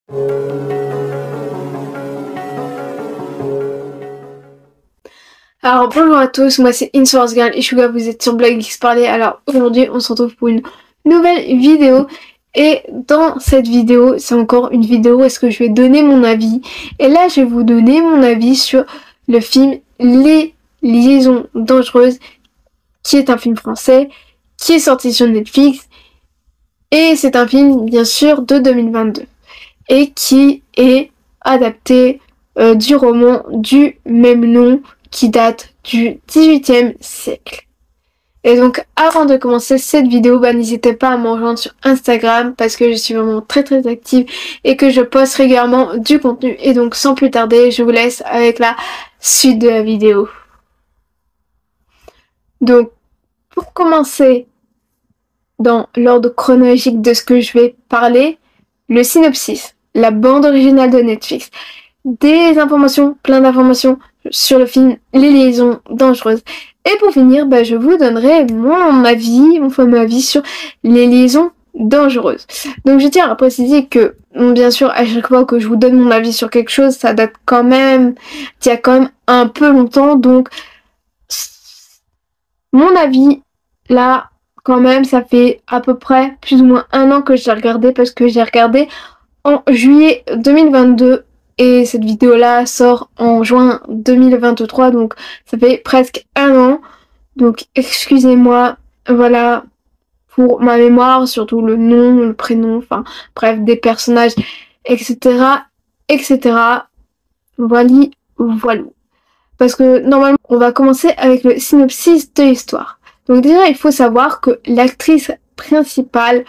Alors bonjour à tous, moi c'est Insource Girl et Suga, vous êtes sur Blog X Parler. Alors aujourd'hui on se retrouve pour une nouvelle vidéo. Et dans cette vidéo, c'est encore une vidéo où est-ce que je vais donner mon avis. Et là je vais vous donner mon avis sur le film Les Liaisons Dangereuses, qui est un film français, qui est sorti sur Netflix. Et c'est un film bien sûr de 2022. Et qui est adapté du roman du même nom, qui date du XVIIIe siècle. Et donc avant de commencer cette vidéo, n'hésitez pas à me rejoindre sur Instagram parce que je suis vraiment très active et que je poste régulièrement du contenu. Et donc sans plus tarder, je vous laisse avec la suite de la vidéo. Donc pour commencer dans l'ordre chronologique de ce que je vais parler, le synopsis, la bande originale de Netflix, des informations, plein d'informations sur le film Les Liaisons Dangereuses. Et pour finir, je vous donnerai mon fameux avis sur Les Liaisons Dangereuses. Donc je tiens à préciser que, bien sûr, à chaque fois que je vous donne mon avis sur quelque chose, ça date quand même, il y a quand même un peu longtemps. Donc mon avis, là, quand même, ça fait à peu près plus ou moins 1 an que j'ai regardé, parce que j'ai regardé en juillet 2022. Et cette vidéo là sort en juin 2023, donc ça fait presque 1 an. Donc excusez-moi, voilà, pour ma mémoire, surtout le nom, le prénom, enfin bref, des personnages, etc. Voilà. Parce que normalement on va commencer avec le synopsis de l'histoire. Donc déjà il faut savoir que l'actrice principale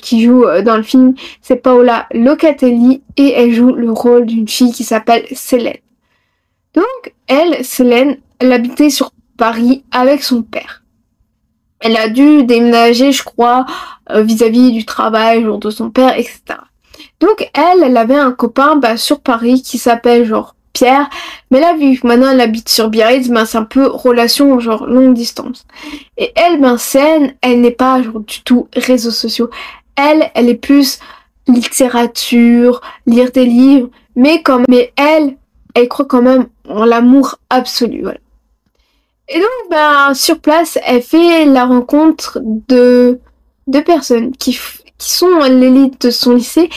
qui joue dans le film, c'est Paola Locatelli, et elle joue le rôle d'une fille qui s'appelle Célène. Donc Célène, elle habitait sur Paris avec son père. Elle a dû déménager, je crois, vis-à-vis du travail, genre de son père, etc. Donc elle avait un copain sur Paris qui s'appelle genre Pierre, mais là vu que maintenant elle habite sur Biarritz, c'est un peu relation genre longue distance. Et elle, Célène, elle n'est pas genre du tout réseaux sociaux. Elle est plus littérature, lire des livres, mais elle croit quand même en l'amour absolu, voilà. Et donc sur place, elle fait la rencontre de deux personnes qui sont l'élite de son lycée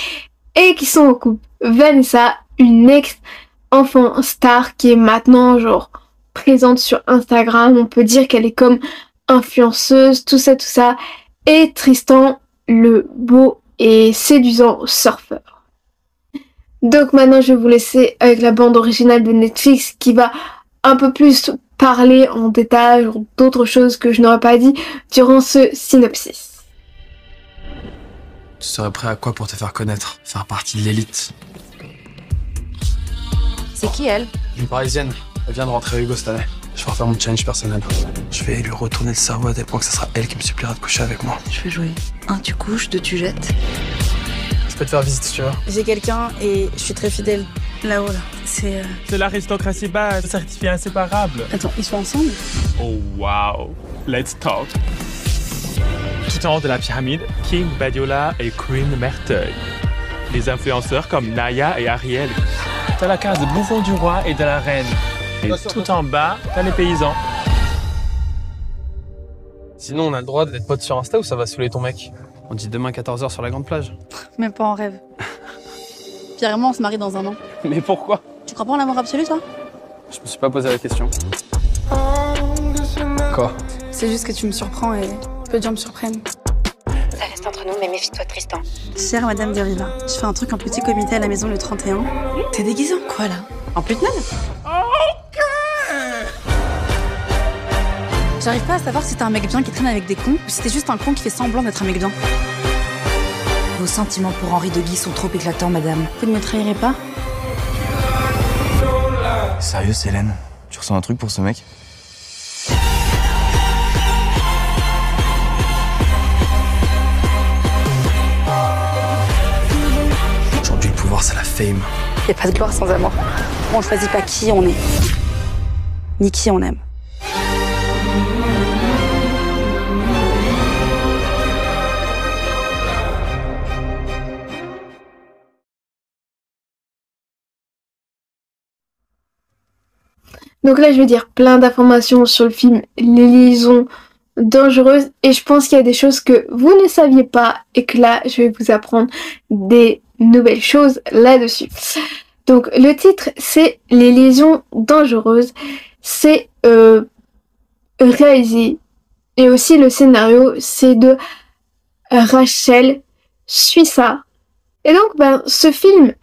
et qui sont en couple. Vanessa, une ex-enfant star qui est maintenant genre présente sur Instagram, on peut dire qu'elle est comme influenceuse, tout ça, et Tristan, le beau et séduisant surfeur. Donc maintenant je vais vous laisser avec la bande originale de Netflix qui va un peu plus parler en détail d'autres choses que je n'aurais pas dit durant ce synopsis. Tu serais prêt à quoi pour te faire connaître? Faire partie de l'élite? C'est qui elle? Une parisienne. Elle vient de rentrer à Hugo cette année. Je vais refaire mon challenge personnel. Je vais lui retourner le cerveau à tel point que ce sera elle qui me suppliera de coucher avec moi. Je vais jouer 1 tu couches, 2 tu jettes. Je peux te faire visiter si tu veux. J'ai quelqu'un et je suis très fidèle. Là-haut, là. C'est l'aristocratie basse, certifié inséparable. Attends, ils sont ensemble? Oh wow, let's talk. Tout en haut de la pyramide, Kim Badiola et Queen Merteuil. Les influenceurs comme Naya et Ariel. T'as la case de bouffon du roi et de la reine. Et tout en bas, t'as les paysans. Sinon, on a le droit d'être potes sur Insta ou ça va saouler ton mec? On dit demain 14h sur la grande plage. Même pas en rêve. Pierre et moi, on se marie dans 1 an. Mais pourquoi? Tu crois pas en l'amour absolu, toi? Je me suis pas posé la question. Quoi? C'est juste que tu me surprends et peu de gens me surprennent. Ça reste entre nous, mais méfie-toi de Tristan. Chère Madame Dervilla, je fais un truc en petit comité à la maison le 31. T'es déguisée en quoi, là? En pute-nonne? J'arrive pas à savoir si t'es un mec bien qui traîne avec des cons ou si t'es juste un con qui fait semblant d'être un mec bien. Vos sentiments pour Henri de Guy sont trop éclatants, madame. Vous ne me trahirez pas? Sérieux, Célène? Tu ressens un truc pour ce mec? Aujourd'hui, le pouvoir, c'est la fame. Y a pas de gloire sans amour. On choisit pas qui on est, ni qui on aime. Donc là, je vais dire plein d'informations sur le film Les Liaisons Dangereuses et je pense qu'il y a des choses que vous ne saviez pas et que là, je vais vous apprendre des nouvelles choses là-dessus. Donc le titre, c'est Les Liaisons Dangereuses. C'est réalisé et aussi le scénario, c'est de Rachel Suissa. Et donc, ce film,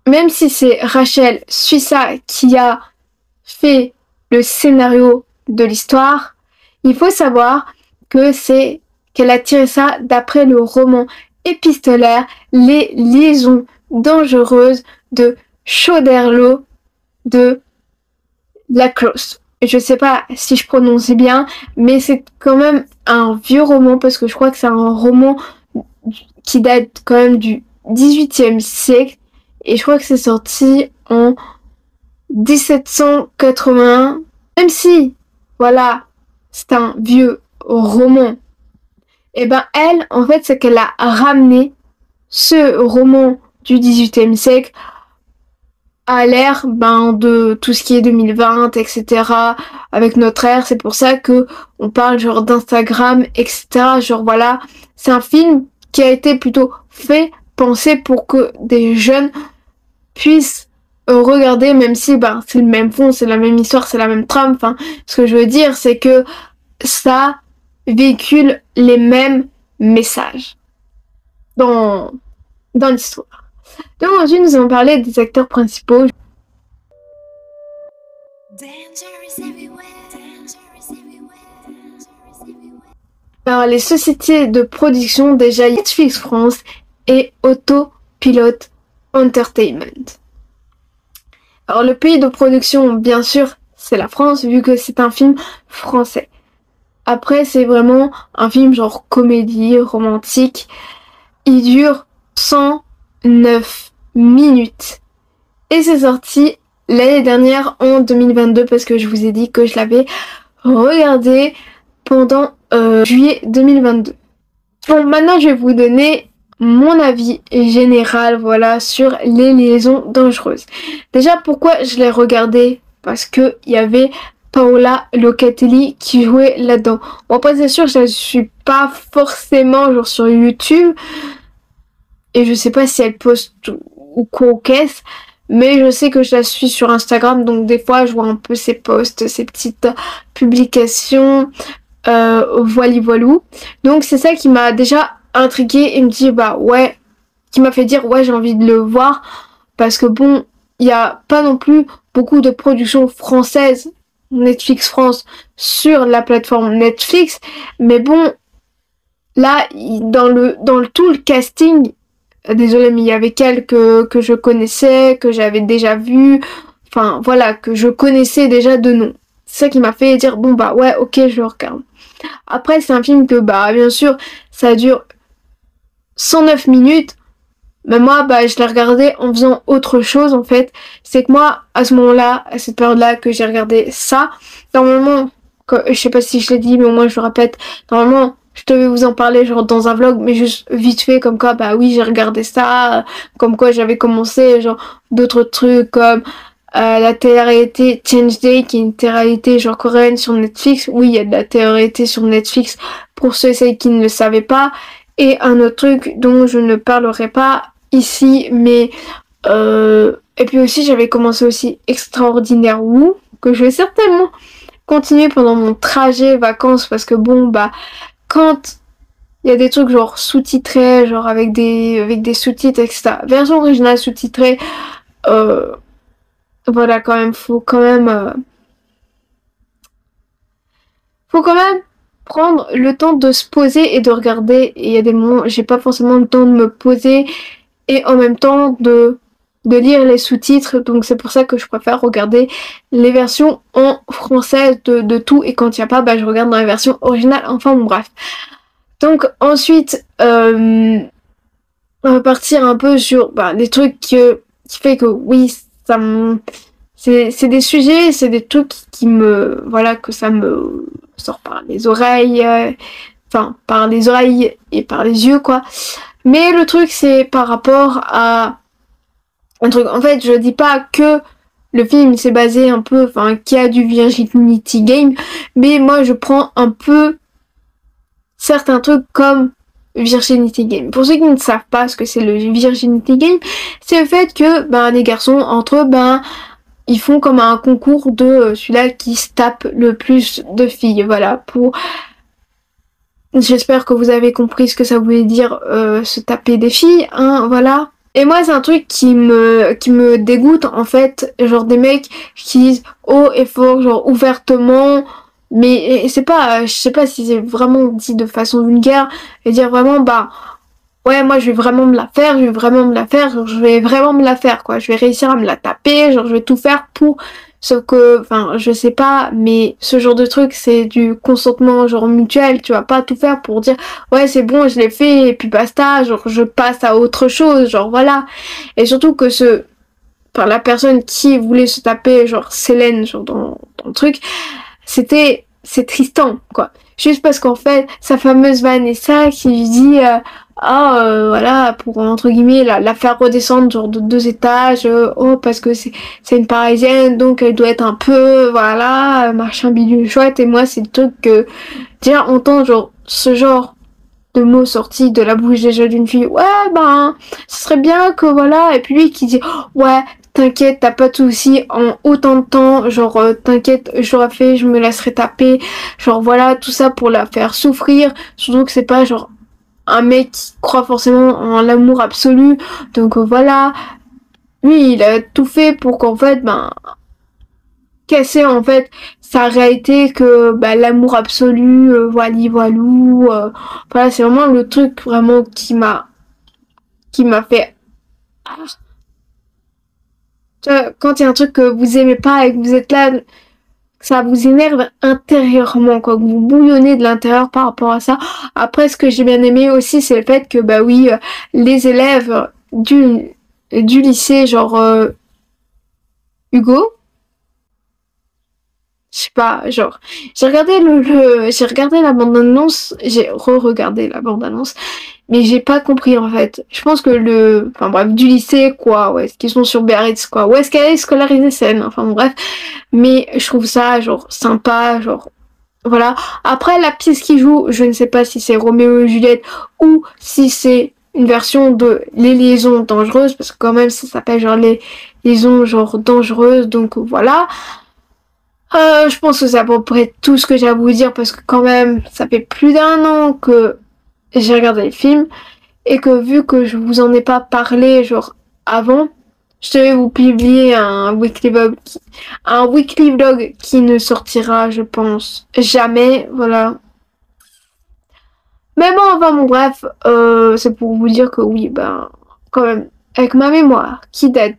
même si c'est Rachel Suissa qui a fait le scénario de l'histoire, il faut savoir qu'elle a tiré ça d'après le roman épistolaire Les Liaisons Dangereuses de Choderlos de Laclos. Je sais pas si je prononce bien, mais c'est quand même un vieux roman parce que je crois que c'est un roman qui date quand même du 18e siècle et je crois que c'est sorti en 1781. Même si, voilà, c'est un vieux roman, et elle, en fait, c'est qu'elle a ramené ce roman du 18e siècle à l'ère de tout ce qui est 2020, etc. avec notre ère. C'est pour ça que on parle genre d'Instagram, etc. Genre voilà, c'est un film qui a été plutôt pensé pour que des jeunes puissent regarder, même si c'est le même fond, c'est la même histoire, c'est la même trame. Enfin, ce que je veux dire, c'est que ça véhicule les mêmes messages dans l'histoire. Donc ensuite, nous allons parler des acteurs principaux. Alors, les sociétés de production, déjà Netflix France et Autopilot Entertainment. Alors, le pays de production, bien sûr, c'est la France, vu que c'est un film français. Après, c'est vraiment un film genre comédie, romantique. Il dure 109 minutes. Et c'est sorti l'année dernière, en 2022, parce que je vous ai dit que je l'avais regardé pendant juillet 2022. Bon, maintenant, je vais vous donner mon avis général, voilà, sur Les Liaisons Dangereuses. Déjà, pourquoi je l'ai regardé? Parce que il y avait Paola Locatelli qui jouait là-dedans. Bon, après, c'est sûr, je ne suis pas forcément genre sur YouTube. Et je sais pas si elle poste ou quoi au caisse. Mais je sais que je la suis sur Instagram. Donc des fois, je vois un peu ses posts, ses petites publications. Voilou. Donc c'est ça qui m'a déjà intriguée et me dit ouais. Qui m'a fait dire ouais, j'ai envie de le voir. Parce que bon, il n'y a pas non plus beaucoup de productions françaises Netflix France sur la plateforme Netflix. Mais bon, là, dans tout le casting, désolée, mais il y avait quelques que je connaissais, que j'avais déjà vu, enfin voilà, que je connaissais déjà de nom. C'est ça qui m'a fait dire bon ouais, ok, je le regarde. Après, c'est un film que bien sûr, ça dure 109 minutes. Mais moi, je l'ai regardé en faisant autre chose, en fait. C'est que moi, à ce moment-là, à cette période-là, que j'ai regardé ça, normalement, je sais pas si je l'ai dit, mais au moins je le répète, normalement, je devais vous en parler genre dans un vlog, mais juste vite fait, comme quoi, oui, j'ai regardé ça, comme quoi j'avais commencé genre d'autres trucs comme la télé-réalité Change Day, qui est une télé-réalité genre coréenne sur Netflix. Oui, il y a de la télé-réalité sur Netflix pour ceux et celles qui ne le savaient pas. Et un autre truc dont je ne parlerai pas ici, mais et puis aussi j'avais commencé aussi Extraordinaire Woo, que je vais certainement continuer pendant mon trajet vacances, parce que bon quand il y a des trucs genre sous-titrés, genre avec des sous-titres, etc. Version originale sous-titrée, voilà, quand même, faut quand même prendre le temps de se poser et de regarder. Et il y a des moments, j'ai pas forcément le temps de me poser et en même temps de lire les sous-titres. Donc c'est pour ça que je préfère regarder les versions en français de tout. Et quand il n'y a pas, je regarde dans la version originale. Enfin bon, bref. Donc ensuite, on va partir un peu sur les trucs qui fait que oui, c'est des sujets, c'est des trucs qui me, voilà, que ça me sort par les oreilles, par les oreilles et par les yeux, quoi. Mais le truc, c'est par rapport à un truc. En fait, je dis pas que le film s'est basé un peu, enfin, qui a du Virginity Game, mais moi je prends un peu certains trucs comme Virginity Game. Pour ceux qui ne savent pas ce que c'est le Virginity Game, c'est le fait que les garçons entre eux ils font comme un concours de celui-là qui se tape le plus de filles. Voilà, j'espère que vous avez compris ce que ça voulait dire se taper des filles, hein, voilà. Et moi c'est un truc qui me dégoûte en fait, genre des mecs qui disent haut et fort, genre ouvertement, mais c'est pas, je sais pas si c'est vraiment dit de façon vulgaire, et dire vraiment ouais, moi je vais vraiment me la faire, genre, je vais vraiment me la faire, quoi. Je vais réussir à me la taper, genre je vais tout faire pour... Sauf que, enfin, je sais pas, mais ce genre de truc, c'est du consentement, genre mutuel, tu vas pas tout faire pour dire, ouais, c'est bon, je l'ai fait, et puis basta, genre je passe à autre chose, genre voilà. Et surtout que la personne qui voulait se taper, genre Célène, genre dans le truc, c'est Tristan, quoi. Juste parce qu'en fait, sa fameuse Vanessa qui lui dit voilà, pour entre guillemets la faire redescendre genre de 2 étages, parce que c'est une parisienne, donc elle doit être un peu, voilà, machin bidule chouette. Et moi c'est le truc que déjà entendre genre ce genre de mots sortis de la bouche déjà d'une fille, ouais ce serait bien que voilà, et puis lui qui dit ouais, t'inquiète, t'as pas de soucis, en autant de temps, genre t'inquiète, j'aurais fait, je me laisserai taper, genre voilà, tout ça pour la faire souffrir, surtout que c'est pas genre un mec qui croit forcément en l'amour absolu, donc voilà, lui il a tout fait pour qu'en fait casser en fait sa réalité que l'amour absolu, voilou, voilà, c'est vraiment le truc vraiment qui m'a fait quand il y a un truc que vous aimez pas et que vous êtes là, ça vous énerve intérieurement, quoi, que vous bouillonnez de l'intérieur par rapport à ça. Après, ce que j'ai bien aimé aussi, c'est le fait que, oui, les élèves du lycée, genre, Hugo, je sais pas, genre, j'ai regardé la bande-annonce, j'ai re-regardé la bande-annonce, mais j'ai pas compris, en fait. Je pense que enfin bref, du lycée, quoi, ouais, est-ce qu'ils sont sur Biarritz, quoi, où est-ce qu'elle est scolarisée, Célène, enfin bon, bref. Mais je trouve ça, genre, sympa, genre, voilà. Après, la pièce qui joue, je ne sais pas si c'est Roméo et Juliette, ou si c'est une version de Les Liaisons Dangereuses, parce que quand même, ça s'appelle genre Les Liaisons, genre, dangereuses, donc voilà. Je pense que c'est à peu près tout ce que j'ai à vous dire, parce que quand même, ça fait plus d'1 an que j'ai regardé le film, et que vu que je vous en ai pas parlé, genre, avant, je devais vous publier un weekly vlog qui ne sortira, je pense, jamais, voilà. Mais bon, bref, c'est pour vous dire que oui, quand même, avec ma mémoire qui date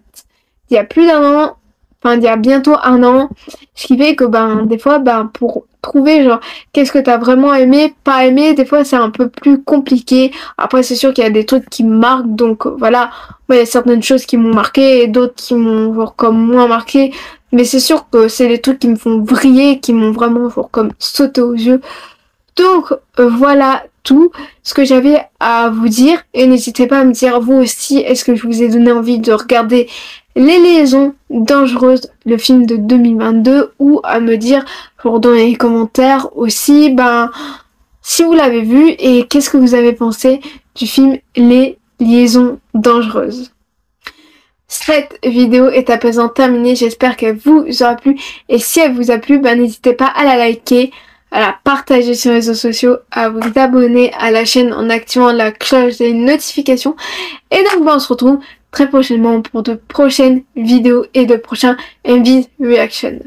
d'il y a plus d'1 an, enfin d'il y a bientôt 1 an, ce qui fait que des fois, pour trouver genre qu'est-ce que t'as vraiment aimé, pas aimé, des fois c'est un peu plus compliqué. Après c'est sûr qu'il y a des trucs qui me marquent, donc voilà, moi il y a certaines choses qui m'ont marqué et d'autres qui m'ont genre comme moins marqué, mais c'est sûr que c'est les trucs qui me font vriller, qui m'ont vraiment genre comme sauté aux yeux. Donc voilà tout ce que j'avais à vous dire, et n'hésitez pas à me dire vous aussi, est-ce que je vous ai donné envie de regarder Les Liaisons Dangereuses, le film de 2022, ou à me dire genre dans les commentaires aussi si vous l'avez vu et qu'est-ce que vous avez pensé du film Les Liaisons Dangereuses. Cette vidéo est à présent terminée, j'espère qu'elle vous aura plu, et si elle vous a plu, n'hésitez pas à la liker, à la partager sur les réseaux sociaux, à vous abonner à la chaîne en activant la cloche des notifications. Et donc on se retrouve très prochainement pour de prochaines vidéos et de prochains MV Reaction.